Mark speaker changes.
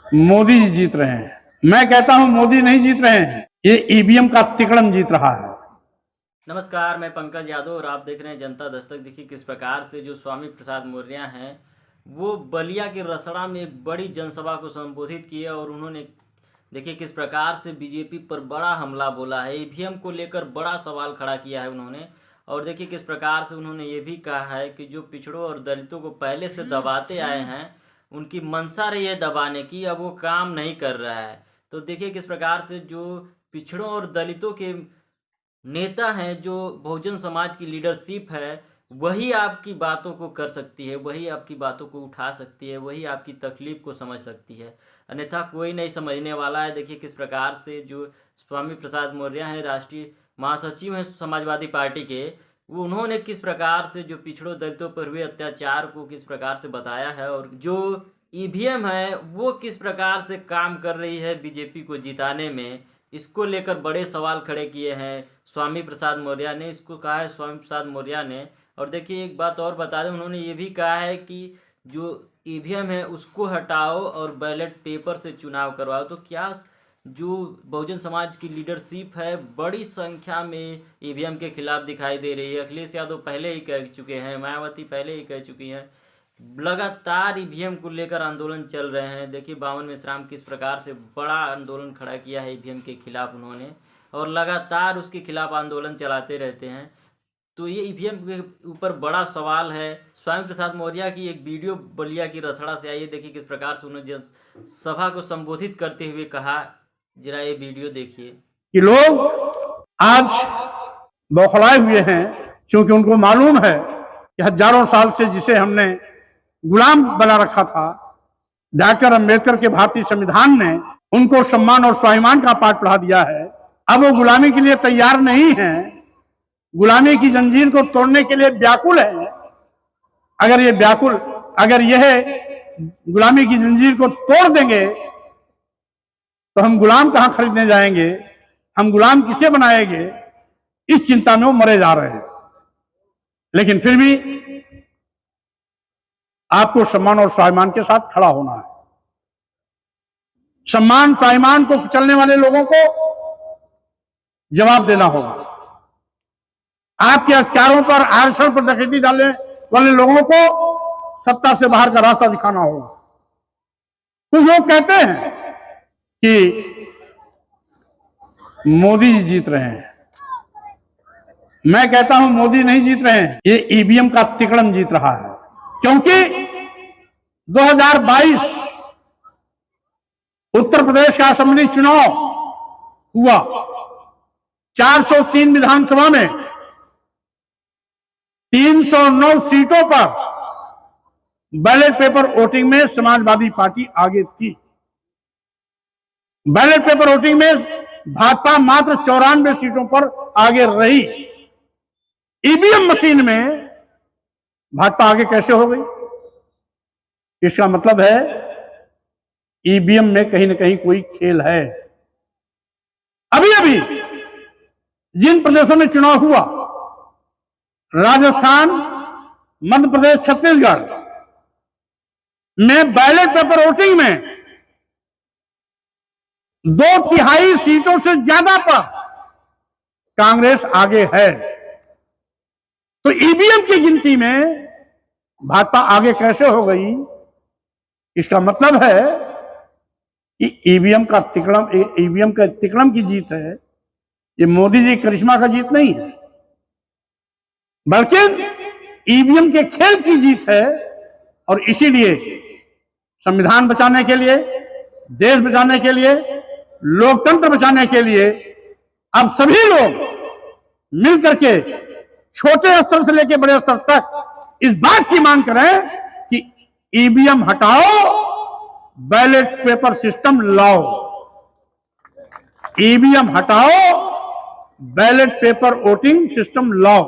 Speaker 1: मोदी जी जीत रहे हैं। मैं कहता हूं मोदी नहीं जीत रहे हैं, ये ईवीएम का तिकड़म जीत रहा है।
Speaker 2: नमस्कार, मैं पंकज यादव और आप देख रहे हैं जनता दस्तक। देखिए किस प्रकार से जो स्वामी प्रसाद मौर्य हैं वो बलिया के रसड़ा में एक बड़ी जनसभा को संबोधित किए और उन्होंने देखिए किस प्रकार से बीजेपी पर बड़ा हमला बोला है, ईवीएम को लेकर बड़ा सवाल खड़ा किया है उन्होंने। और देखिए किस प्रकार से उन्होंने ये भी कहा है कि जो पिछड़ों और दलितों को पहले से दबाते आए हैं, उनकी मंशा रही है दबाने की, अब वो काम नहीं कर रहा है। तो देखिए किस प्रकार से जो पिछड़ों और दलितों के नेता हैं, जो बहुजन समाज की लीडरशिप है, वही आपकी बातों को कर सकती है, वही आपकी बातों को उठा सकती है, वही आपकी तकलीफ को समझ सकती है, अन्यथा कोई नहीं समझने वाला है। देखिए किस प्रकार से जो स्वामी प्रसाद मौर्य हैं, राष्ट्रीय महासचिव हैं समाजवादी पार्टी के, वो उन्होंने किस प्रकार से जो पिछड़ों दलितों पर हुए अत्याचार को किस प्रकार से बताया है और जो ईवीएम है वो किस प्रकार से काम कर रही है बीजेपी को जिताने में, इसको लेकर बड़े सवाल खड़े किए हैं स्वामी प्रसाद मौर्य ने। इसको कहा है स्वामी प्रसाद मौर्य ने। और देखिए एक बात और बता दें, उन्होंने ये भी कहा है कि जो ईवीएम है उसको हटाओ और बैलेट पेपर से चुनाव करवाओ। तो क्या जो बहुजन समाज की लीडरशिप है बड़ी संख्या में ईवीएम के खिलाफ दिखाई दे रही है। अखिलेश यादव पहले ही कह चुके हैं, मायावती पहले ही कह चुकी हैं, लगातार ईवीएम को लेकर आंदोलन चल रहे हैं। देखिए बावन मेश्राम किस प्रकार से बड़ा आंदोलन खड़ा किया है ईवीएम के खिलाफ उन्होंने, और लगातार उसके खिलाफ आंदोलन चलाते रहते हैं। तो ये ईवीएम के ऊपर बड़ा सवाल है। स्वामी प्रसाद मौर्य की एक वीडियो बलिया की रसड़ा से आई है, देखिए किस प्रकार से उन्होंने सभा को संबोधित करते हुए कहा। जरा ये वीडियो देखिए।
Speaker 1: कि लोग आज बौखलाए हुए हैं क्योंकि उनको मालूम है कि हजारों साल से जिसे हमने गुलाम बना रखा था, डॉक्टर अंबेडकर के भारतीय संविधान ने उनको सम्मान और स्वाभिमान का पाठ पढ़ा दिया है। अब वो गुलामी के लिए तैयार नहीं है, गुलामी की जंजीर को तोड़ने के लिए व्याकुल है। अगर यह गुलामी की जंजीर को तोड़ देंगे तो हम गुलाम कहां खरीदने जाएंगे, हम गुलाम किसे बनाएंगे, इस चिंता में वो मरे जा रहे हैं। लेकिन फिर भी आपको सम्मान और स्वाभिमान के साथ खड़ा होना है। सम्मान स्वाभिमान को कुचलने वाले लोगों को जवाब देना होगा। आपके अधिकारों पर आरक्षण पर डकैती डालने वाले लोगों को सत्ता से बाहर का रास्ता दिखाना होगा। कुछ लोग कहते हैं कि मोदी जी जीत रहे हैं। मैं कहता हूं मोदी नहीं जीत रहे हैं, ये ईवीएम का तिकड़म जीत रहा है। क्योंकि 2022 उत्तर प्रदेश का असेंबली चुनाव हुआ, 403 विधानसभा में 309 सीटों पर बैलेट पेपर वोटिंग में समाजवादी पार्टी आगे थी। बैलेट पेपर वोटिंग में भाजपा मात्र 94 सीटों पर आगे रही। ईवीएम मशीन में भाजपा आगे कैसे हो गई? इसका मतलब है ईवीएम में कहीं ना कहीं कोई खेल है। अभी अभी जिन प्रदेशों में चुनाव हुआ, राजस्थान, मध्य प्रदेश, छत्तीसगढ़ में बैलेट पेपर वोटिंग में 2/3 सीटों से ज्यादा पर कांग्रेस आगे है। तो ईवीएम की गिनती में भाजपा आगे कैसे हो गई? इसका मतलब है कि ईवीएम का तिकड़म की जीत है। ये मोदी जी करिश्मा का जीत नहीं है, बल्कि ईवीएम के खेल की जीत है। और इसीलिए संविधान बचाने के लिए, देश बचाने के लिए, लोकतंत्र बचाने के लिए अब सभी लोग मिलकर के छोटे स्तर से लेकर बड़े स्तर तक इस बात की मांग करें कि ईवीएम हटाओ, बैलेट पेपर सिस्टम लाओ। ईवीएम हटाओ, बैलेट पेपर वोटिंग सिस्टम लाओ।